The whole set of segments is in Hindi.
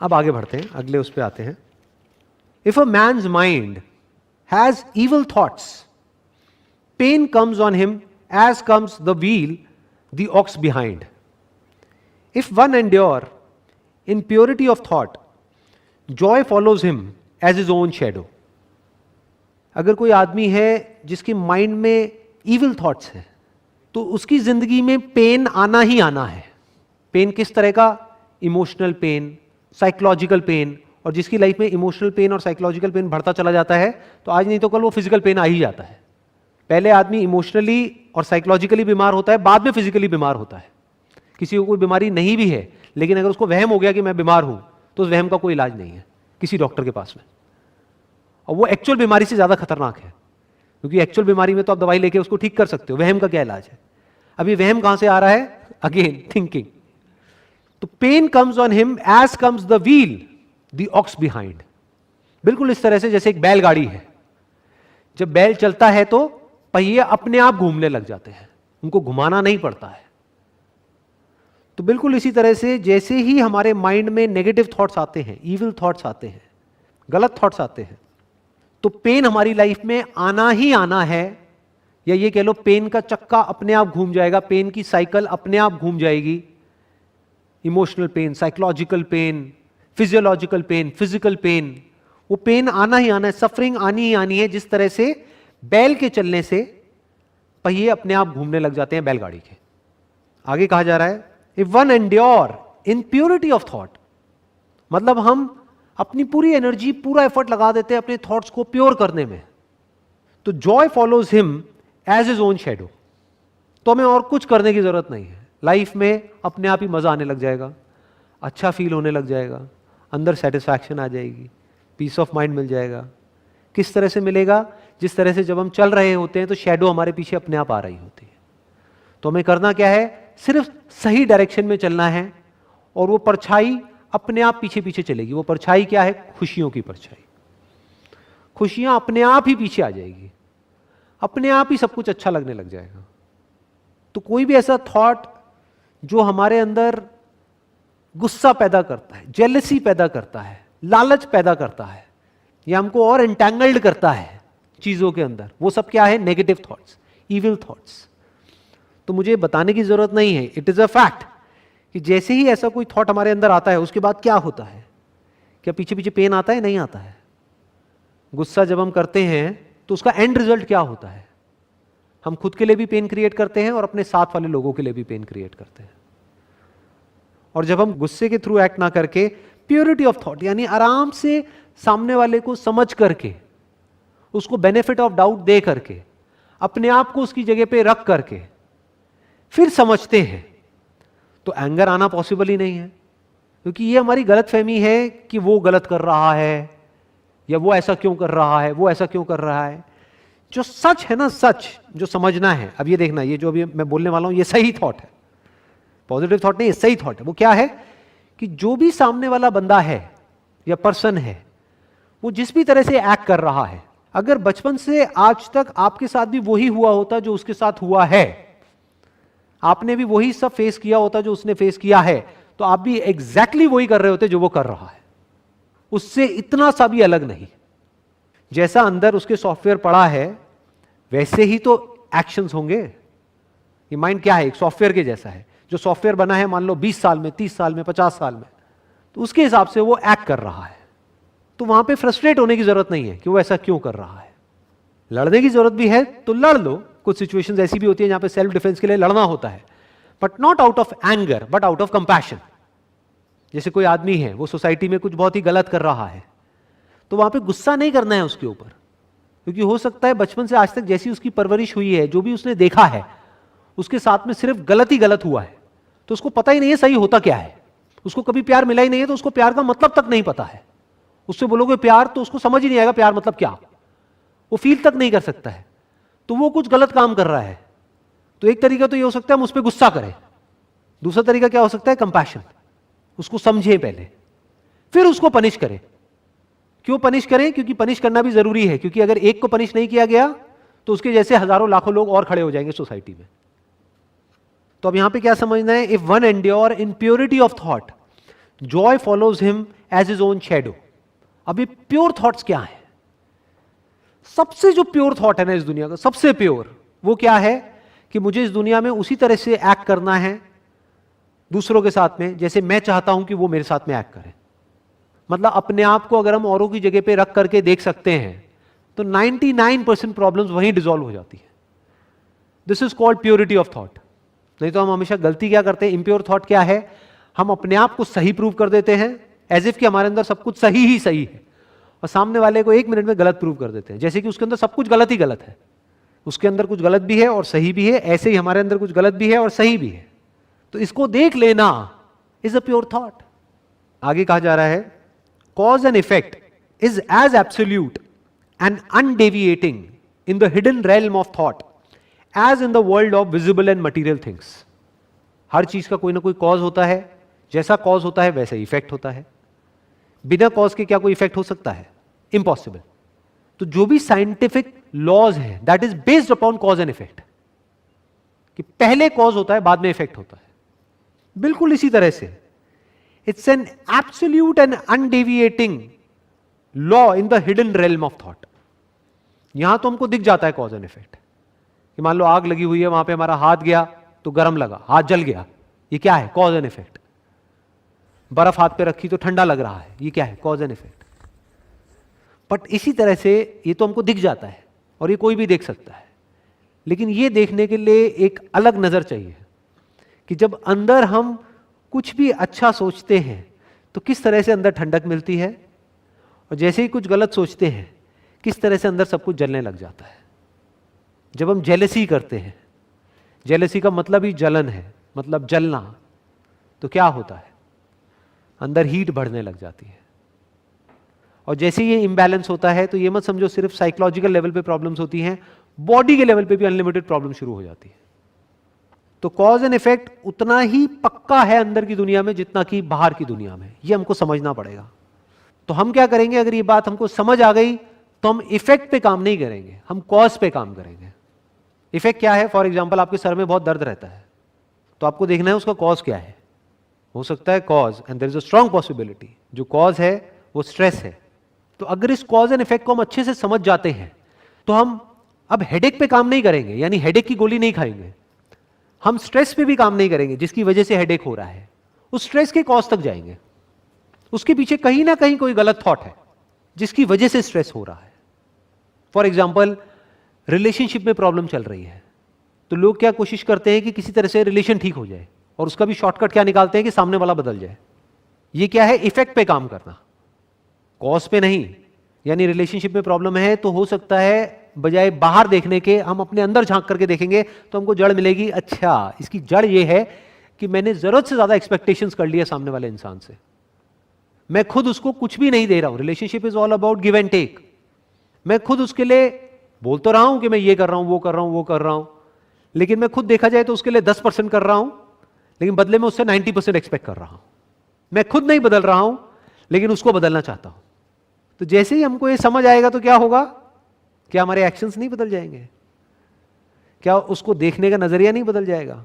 अब आगे बढ़ते हैं, अगले उस पे आते हैं। If a man's mind has evil thoughts, pain comes on him as comes the wheel the ox behind. If one endure in purity of thought, joy follows him as his own shadow. अगर कोई आदमी है जिसकी माइंड में इविल थॉट्स हैं, तो उसकी जिंदगी में पेन आना ही आना है। पेन किस तरह का? Emotional pain, psychological pen. और जिसकी लाइफ में इमोशनल पेन और साइकोलॉजिकल पेन बढ़ता चला जाता है, तो आज नहीं तो कल वो फिजिकल पेन आ ही जाता है। पहले आदमी इमोशनली और साइकोलॉजिकली बीमार होता है, बाद में फिजिकली बीमार होता है। किसी को कोई बीमारी नहीं भी है, लेकिन अगर उसको वहम हो गया कि मैं बीमार हूं, तो उस वहम का कोई इलाज नहीं है किसी डॉक्टर के पास में। और वो एक्चुअल बीमारी से ज्यादा खतरनाक है, क्योंकि एक्चुअल बीमारी में तो आप दवाई लेके उसको ठीक कर सकते हो, वहम का क्या इलाज है? अभी वहम कहां से आ रहा है? Again thinking. तो pain comes on him as comes the wheel the ox behind. बिल्कुल इस तरह से जैसे एक बैलगाड़ी है, जब बैल चलता है तो पहिए अपने आप घूमने लग जाते हैं, उनको घुमाना नहीं पड़ता है। तो बिल्कुल इसी तरह से जैसे ही हमारे माइंड में नेगेटिव थॉट्स आते हैं, इविल थॉट्स आते हैं, गलत थॉट्स आते हैं, तो पेन हमारी लाइफ में आना ही आना है। या ये कह लो पेन का चक्का अपने आप घूम जाएगा, पेन की साइकिल अपने आप घूम जाएगी। Emotional pain, psychological pain, physiological pain, physical pain, वो पेन आना ही आना है, सफरिंग आनी ही आनी है। जिस तरह से बैल के चलने से पहिए अपने आप घूमने लग जाते हैं बैलगाड़ी के। आगे कहा जा रहा है, if one endure in purity of thought, मतलब हम अपनी पूरी एनर्जी, पूरा एफर्ट लगा देते हैं अपने थॉट्स को प्योर करने में, तो joy follows him as his own shadow. तो हमें और कुछ करने की जरूरत नहीं है, लाइफ में अपने आप ही मजा आने लग जाएगा, अच्छा फील होने लग जाएगा, अंदर सेटिस्फैक्शन आ जाएगी, पीस ऑफ माइंड मिल जाएगा। किस तरह से मिलेगा? जिस तरह से जब हम चल रहे होते हैं तो शैडो हमारे पीछे अपने आप आ रही होती है। तो हमें करना क्या है? सिर्फ सही डायरेक्शन में चलना है, और वो परछाई अपने आप पीछे पीछे चलेगी। वो परछाई क्या है? खुशियों की परछाई। खुशियां अपने आप ही पीछे आ जाएगी, अपने आप ही सब कुछ अच्छा लगने लग जाएगा। तो कोई भी ऐसा थॉट जो हमारे अंदर गुस्सा पैदा करता है, जेलसी पैदा करता है, लालच पैदा करता है, या हमको और एंटैंगल्ड करता है चीजों के अंदर, वो सब क्या है? Negative thoughts, evil thoughts. तो मुझे बताने की जरूरत नहीं है, इट इज अ फैक्ट कि जैसे ही ऐसा कोई थॉट हमारे अंदर आता है, उसके बाद क्या होता है? क्या पीछे पीछे पेन आता है? नहीं आता है। गुस्सा जब हम करते हैं तो उसका एंड रिजल्ट क्या होता है? हम खुद के लिए भी पेन क्रिएट करते हैं और अपने साथ वाले लोगों के लिए भी पेन क्रिएट करते हैं। और जब हम गुस्से के थ्रू एक्ट ना करके प्योरिटी ऑफ थॉट, यानी आराम से सामने वाले को समझ करके, उसको बेनिफिट ऑफ डाउट दे करके, अपने आप को उसकी जगह पे रख करके फिर समझते हैं, तो एंगर आना पॉसिबल ही नहीं है। क्योंकि ये हमारी गलतफहमी है कि वो गलत कर रहा है, या वो ऐसा क्यों कर रहा है, वो ऐसा क्यों कर रहा है। जो सच है ना, सच जो समझना है, अब ये देखना, ये जो अभी मैं बोलने वाला हूं ये सही थॉट है, पॉजिटिव थॉट नहीं, ये सही थॉट है। वो क्या है कि जो भी सामने वाला बंदा है या पर्सन है, वो जिस भी तरह से एक्ट कर रहा है, अगर बचपन से आज तक आपके साथ भी वही हुआ होता जो उसके साथ हुआ है, आपने भी वही सब फेस किया होता जो उसने फेस किया है, तो आप भी एग्जैक्टली वही कर रहे होते जो वो कर रहा है, उससे इतना सा भी अलग नहीं। जैसा अंदर उसके सॉफ्टवेयर पड़ा है वैसे ही तो एक्शंस होंगे। ये माइंड क्या है? एक सॉफ्टवेयर के जैसा है। जो सॉफ्टवेयर बना है मान लो 20 साल में, 30 साल में, 50 साल में, तो उसके हिसाब से वो एक्ट कर रहा है। तो वहां पे फ्रस्ट्रेट होने की जरूरत नहीं है कि वो ऐसा क्यों कर रहा है। लड़ने की जरूरत भी है तो लड़ लो, कुछ सिचुएशंस ऐसी भी होती है जहां पे सेल्फ डिफेंस के लिए लड़ना होता है, but not out of anger, but out of compassion. जैसे कोई आदमी है, वो सोसाइटी में कुछ बहुत ही गलत कर रहा है, तो वहां पे गुस्सा नहीं करना है उसके ऊपर, क्योंकि हो सकता है बचपन से आज तक जैसी उसकी परवरिश हुई है, जो भी उसने देखा है, उसके साथ में सिर्फ गलत ही गलत हुआ है, तो उसको पता ही नहीं है सही होता क्या है। उसको कभी प्यार मिला ही नहीं है, तो उसको प्यार का मतलब तक नहीं पता है। उससे बोलोगे प्यार, तो उसको समझ ही नहीं आएगा प्यार मतलब क्या, वो फील तक नहीं कर सकता है। तो वो कुछ गलत काम कर रहा है। तो एक तरीका तो ये हो सकता है हम उस पर गुस्सा करें, दूसरा तरीका क्या हो सकता है? कंपैशन। उसको समझे पहले, फिर उसको पनिश करें। क्यों पनिश करें? क्योंकि पनिश करना भी जरूरी है, क्योंकि अगर एक को पनिश नहीं किया गया तो उसके जैसे हजारों लाखों लोग और खड़े हो जाएंगे सोसाइटी में। तो अब यहां पे क्या समझना है? If one endure in purity of thought, joy follows him as his own shadow. अब ये प्योर थॉट्स क्या है? सबसे जो प्योर थॉट है ना इस दुनिया का, सबसे प्योर, वो क्या है कि मुझे इस दुनिया में उसी तरह से एक्ट करना है दूसरों के साथ में जैसे मैं चाहता हूं कि वो मेरे साथ में एक्ट करें। मतलब अपने आप को अगर हम औरों की जगह पे रख करके देख सकते हैं तो 99% प्रॉब्लम्स वहीं डिसॉल्व हो जाती है। This is called purity of thought. नहीं तो हम हमेशा गलती क्या करते हैं? इम्प्योर थॉट क्या है? हम अपने आप को सही प्रूव कर देते हैं एज इफ कि हमारे अंदर सब कुछ सही ही सही है, और सामने वाले को 1 मिनट में गलत प्रूव कर देते हैं, जैसे कि उसके अंदर सब कुछ गलत ही गलत है। उसके अंदर कुछ गलत भी है और सही भी है, ऐसे ही हमारे अंदर कुछ गलत भी है और सही भी है। तो इसको देख लेना इज अ प्योर थॉट। आगे कहा जा रहा है, cause and effect is as absolute and undeviating in the hidden realm of thought as in the world of visible and material things. हर चीज का कोई ना कोई कॉज होता है, जैसा कॉज होता है वैसा इफेक्ट होता है। बिना कॉज के क्या कोई इफेक्ट हो सकता है? इम्पॉसिबल। तो जो भी साइंटिफिक लॉज है that is based upon cos and effect, कि पहले कॉज होता है बाद में इफेक्ट होता है। बिल्कुल इसी तरह से it's an absolute and undeviating law in the hidden realm of thought. यहां तो हमको दिख जाता है कॉज एंड इफेक्ट, कि मान लो आग लगी हुई है, वहां पे हमारा हाथ गया तो गर्म लगा, हाथ जल गया, ये क्या है? Cause and effect. बर्फ हाथ पे रखी तो ठंडा लग रहा है, ये क्या है? Cause and effect. बट इसी तरह से ये तो हमको दिख जाता है और ये कोई भी देख सकता है, लेकिन ये देखने के लिए एक अलग नजर चाहिए कि जब अंदर हम कुछ भी अच्छा सोचते हैं तो किस तरह से अंदर ठंडक मिलती है, और जैसे ही कुछ गलत सोचते हैं किस तरह से अंदर सब कुछ जलने लग जाता है। जब हम जेलसी करते हैं, जेलसी का मतलब ही जलन है, मतलब जलना, तो क्या होता है? अंदर हीट बढ़ने लग जाती है। और जैसे ये इम्बैलेंस होता है तो ये मत समझो सिर्फ साइकोलॉजिकल लेवल पे प्रॉब्लम्स होती हैं, बॉडी के लेवल पे भी अनलिमिटेड प्रॉब्लम शुरू हो जाती है। तो कॉज एंड इफेक्ट उतना ही पक्का है अंदर की दुनिया में जितना कि बाहर की दुनिया में, ये हमको समझना पड़ेगा। तो हम क्या करेंगे, अगर ये बात हमको समझ आ गई तो हम इफेक्ट पे काम नहीं करेंगे, हम कॉज पे काम करेंगे। इफेक्ट क्या है? फॉर एग्जाम्पल आपके सर में बहुत दर्द रहता है, तो आपको देखना है उसका कॉज क्या है। हो सकता है cause, and there is a strong possibility, जो कॉज है वो स्ट्रेस है। तो अगर इस कॉज एंड इफेक्ट को हम अच्छे से समझ जाते हैं तो हम अब हेडेक पे काम नहीं करेंगे, यानी हेडेक की गोली नहीं खाएंगे। हम स्ट्रेस पे भी काम नहीं करेंगे जिसकी वजह से हेडेक हो रहा है, उस स्ट्रेस के कॉज तक जाएंगे। उसके पीछे कहीं ना कहीं कोई गलत थॉट है जिसकी वजह से स्ट्रेस हो रहा है। फॉर एग्जाम्पल, रिलेशनशिप में प्रॉब्लम चल रही है तो लोग क्या कोशिश करते हैं कि किसी तरह से रिलेशन ठीक हो जाए, और उसका भी शॉर्टकट क्या निकालते हैं कि सामने वाला बदल जाए। ये क्या है? इफेक्ट पे काम करना, कॉज पे नहीं। यानी रिलेशनशिप में प्रॉब्लम है तो हो सकता है बजाय बाहर देखने के हम अपने अंदर झांक करके देखेंगे तो हमको जड़ मिलेगी। अच्छा, इसकी जड़ ये है कि मैंने जरूरत से ज्यादा एक्सपेक्टेशंस कर लिया सामने वाले इंसान से, मैं खुद उसको कुछ भी नहीं दे रहा हूं। Relationship is all about give and take. मैं खुद उसके लिए बोल तो रहा हूं कि मैं ये कर रहा हूं, वो कर रहा हूं, वो कर रहा हूं, लेकिन मैं खुद देखा जाए तो उसके लिए 10% कर रहा हूं, लेकिन बदले में उससे 90% एक्सपेक्ट कर रहा हूं। मैं खुद नहीं बदल रहा हूं लेकिन उसको बदलना चाहता हूं। तो जैसे ही हमको ये समझ आएगा तो क्या होगा? क्या हमारे एक्शंस नहीं बदल जाएंगे? क्या उसको देखने का नजरिया नहीं बदल जाएगा?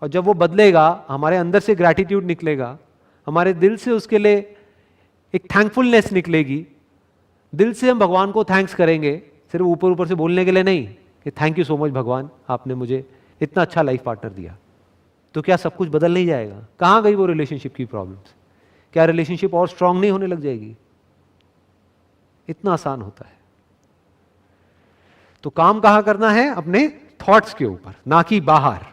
और जब वो बदलेगा, हमारे अंदर से ग्रैटिट्यूड निकलेगा, हमारे दिल से उसके लिए एक थैंकफुलनेस निकलेगी। दिल से हम भगवान को थैंक्स करेंगे, सिर्फ ऊपर ऊपर से बोलने के लिए नहीं कि थैंक यू सो मच भगवान, आपने मुझे इतना अच्छा लाइफ पार्टनर दिया। तो क्या सब कुछ बदल नहीं जाएगा? कहां गई वो रिलेशनशिप की प्रॉब्लम्स? क्या रिलेशनशिप और स्ट्रांग नहीं होने लग जाएगी? इतना आसान होता है। तो काम कहां करना है? अपने थॉट्स के ऊपर, ना कि बाहर।